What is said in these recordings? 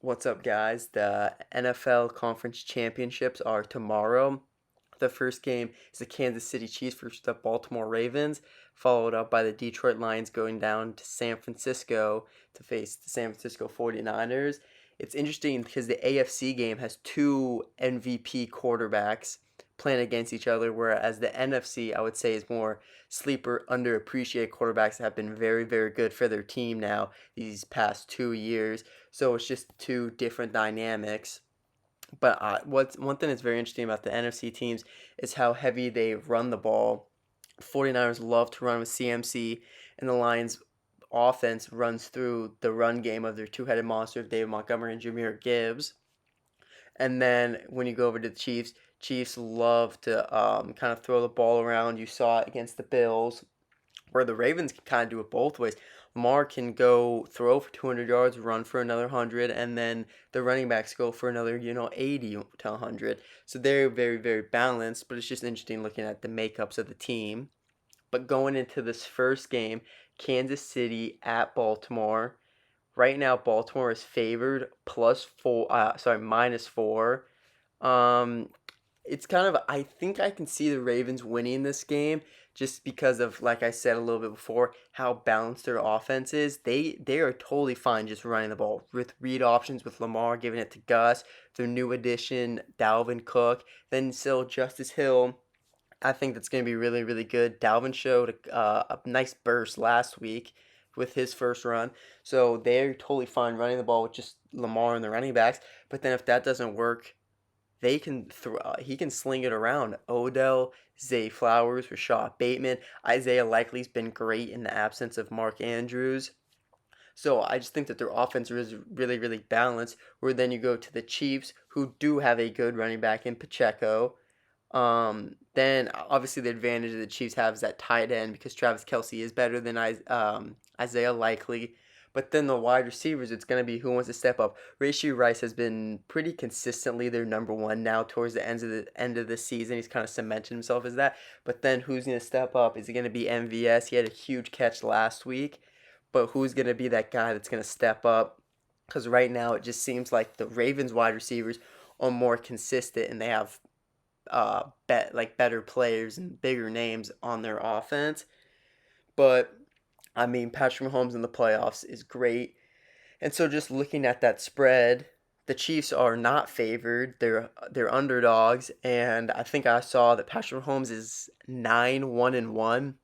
What's up, guys? The NFL Conference Championships are tomorrow. The first game is the Kansas City Chiefs versus the Baltimore Ravens, followed up by the Detroit Lions going down to San Francisco to face the San Francisco 49ers. It's interesting because the AFC game has two MVP quarterbacks playing against each other, whereas the NFC, I would say, is more sleeper, underappreciated quarterbacks that have been very, very good for their team now these past 2 years. So it's just two different dynamics. But what's one thing that's very interesting about the NFC teams is how heavy they run the ball. 49ers love to run with CMC, and the Lions offense runs through the run game of their two-headed monster of David Montgomery and Jahmyr Gibbs. And then when you go over to the Chiefs, Chiefs love to kind of throw the ball around. You saw it against the Bills, where the Ravens can kind of do it both ways. Lamar can go throw for 200 yards, run for another 100, and then the running backs go for another, 80 to 100. So they're very, very balanced, but it's just interesting looking at the makeups of the team. But going into this first game, Kansas City at Baltimore. Right now, Baltimore is favored +4. -4. Um, it's kind of I think I can see the Ravens winning this game just because of like I said a little bit before how balanced their offense is. They are totally fine just running the ball with read options with Lamar giving it to Gus, their new addition Dalvin Cook, then still Justice Hill. I think that's going to be really, really good. Dalvin showed a nice burst last week with his first run. So they're totally fine running the ball with just Lamar and the running backs. But then if that doesn't work, he can sling it around. Odell, Zay Flowers, Rashad Bateman, Isaiah Likely's been great in the absence of Mark Andrews. So I just think that their offense is really, really balanced. Where then you go to the Chiefs, who do have a good running back in Pacheco. Then obviously the advantage the Chiefs have is that tight end because Travis Kelsey is better than Isaiah Likely. But then the wide receivers, it's going to be who wants to step up. Rashee Rice has been pretty consistently their number one now towards the end of the season. He's kind of cemented himself as that. But then who's going to step up? Is it going to be MVS? He had a huge catch last week. But who's going to be that guy that's going to step up? Because right now it just seems like the Ravens wide receivers are more consistent and they have better players and bigger names on their offense. But I mean, Patrick Mahomes in the playoffs is great, and so just looking at that spread, the Chiefs are not favored. They're underdogs, and I think I saw that Patrick Mahomes is 9-1-1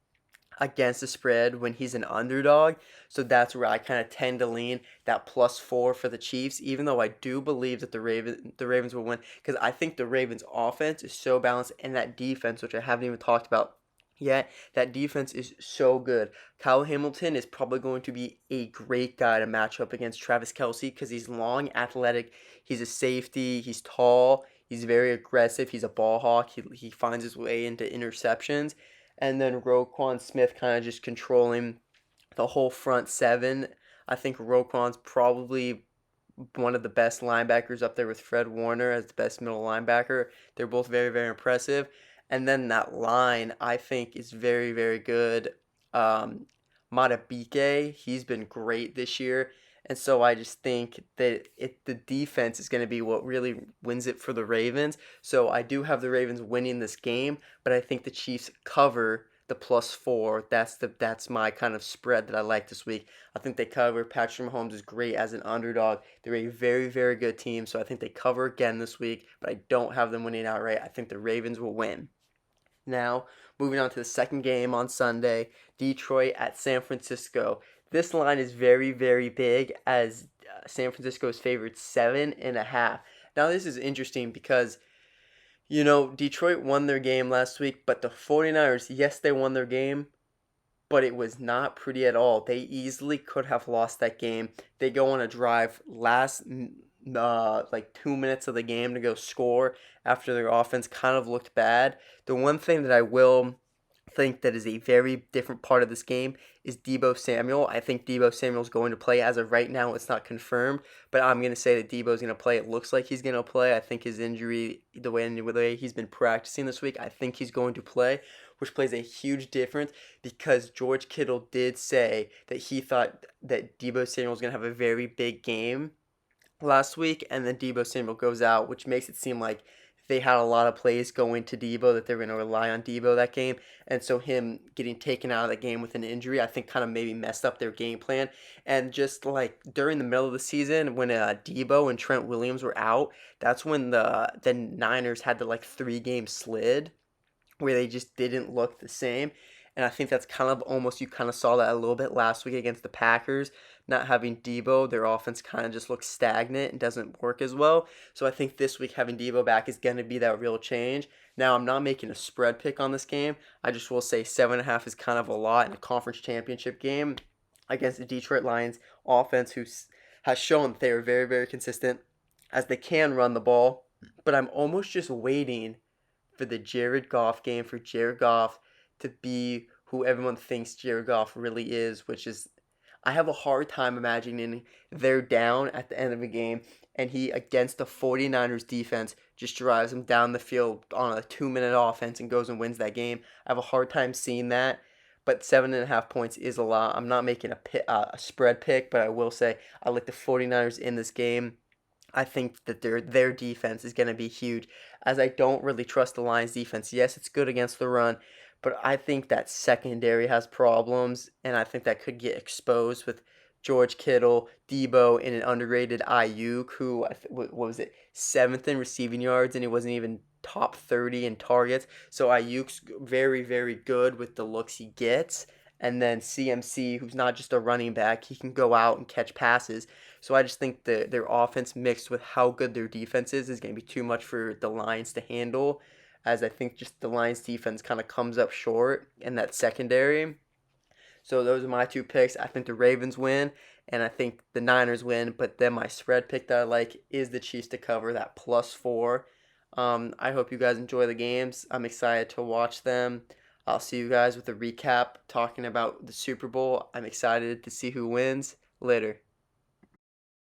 against the spread when he's an underdog. So that's where I kind of tend to lean that +4 for the Chiefs, even though I do believe that the Ravens will win because I think the Ravens offense is so balanced and that defense, which I haven't even talked about yet, that defense is so good. Kyle Hamilton is probably going to be a great guy to match up against Travis Kelsey because he's long, athletic, he's a safety, he's tall, he's very aggressive, he's a ball hawk, he finds his way into interceptions, and then Roquan Smith kind of just controlling the whole front seven. I think Roquan's probably one of the best linebackers up there with Fred Warner as the best middle linebacker. They're both very, very impressive. And then that line, I think, is very, very good. Um, Matabike, he's been great this year. And so I just think that the defense is going to be what really wins it for the Ravens. So I do have the Ravens winning this game, but I think the Chiefs cover the +4. That's my kind of spread that I like this week. I think they cover. Patrick Mahomes is great as an underdog. They're a very, very good team, so I think they cover again this week, but I don't have them winning outright. I think the Ravens will win. Now, moving on to the second game on Sunday, Detroit at San Francisco. This line is very, very big as San Francisco is favored 7.5. Now, this is interesting because Detroit won their game last week, but the 49ers, yes, they won their game, but it was not pretty at all. They easily could have lost that game. They go on a drive last like 2 minutes of the game to go score after their offense kind of looked bad. The one thing that I will think that is a very different part of this game is Deebo Samuel. I think Deebo Samuel is going to play. As of right now, it's not confirmed, but I'm going to say that Deebo is going to play. It looks like he's going to play. I think his injury, the way he's been practicing this week, I think he's going to play, which plays a huge difference because George Kittle did say that he thought that Deebo Samuel was going to have a very big game last week, and then Debo Samuel goes out, which makes it seem like they had a lot of plays going to Debo that they're going to rely on Debo that game, and so him getting taken out of the game with an injury, I think kind of maybe messed up their game plan. And just like during the middle of the season when Debo and Trent Williams were out, that's when the Niners had the like 3 game slid where they just didn't look the same. And I think that's kind of almost, you kind of saw that a little bit last week against the Packers. Not having Debo, their offense kind of just looks stagnant and doesn't work as well. So I think this week having Debo back is going to be that real change. Now, I'm not making a spread pick on this game. I just will say 7.5 is kind of a lot in a conference championship game against the Detroit Lions offense, who has shown that they are very, very consistent as they can run the ball. But I'm almost just waiting for the Jared Goff game, for Jared Goff to be who everyone thinks Jared Goff really is, which is, I have a hard time imagining they're down at the end of a game and he, against the 49ers defense, just drives them down the field on a 2-minute offense and goes and wins that game. I have a hard time seeing that, but 7.5 points is a lot. I'm not making a spread pick, but I will say I like the 49ers in this game. I think that their defense is going to be huge, as I don't really trust the Lions defense. Yes, it's good against the run, but I think that secondary has problems, and I think that could get exposed with George Kittle, Debo, and an underrated Ayuk, who what was it, 7th in receiving yards, and he wasn't even top 30 in targets. So Ayuk's very, very good with the looks he gets. And then CMC, who's not just a running back, he can go out and catch passes. So I just think that their offense mixed with how good their defense is going to be too much for the Lions to handle, as I think just the Lions defense kind of comes up short in that secondary. So those are my 2 picks. I think the Ravens win, and I think the Niners win. But then my spread pick that I like is the Chiefs to cover that +4. I hope you guys enjoy the games. I'm excited to watch them. I'll see you guys with a recap talking about the Super Bowl. I'm excited to see who wins. Later.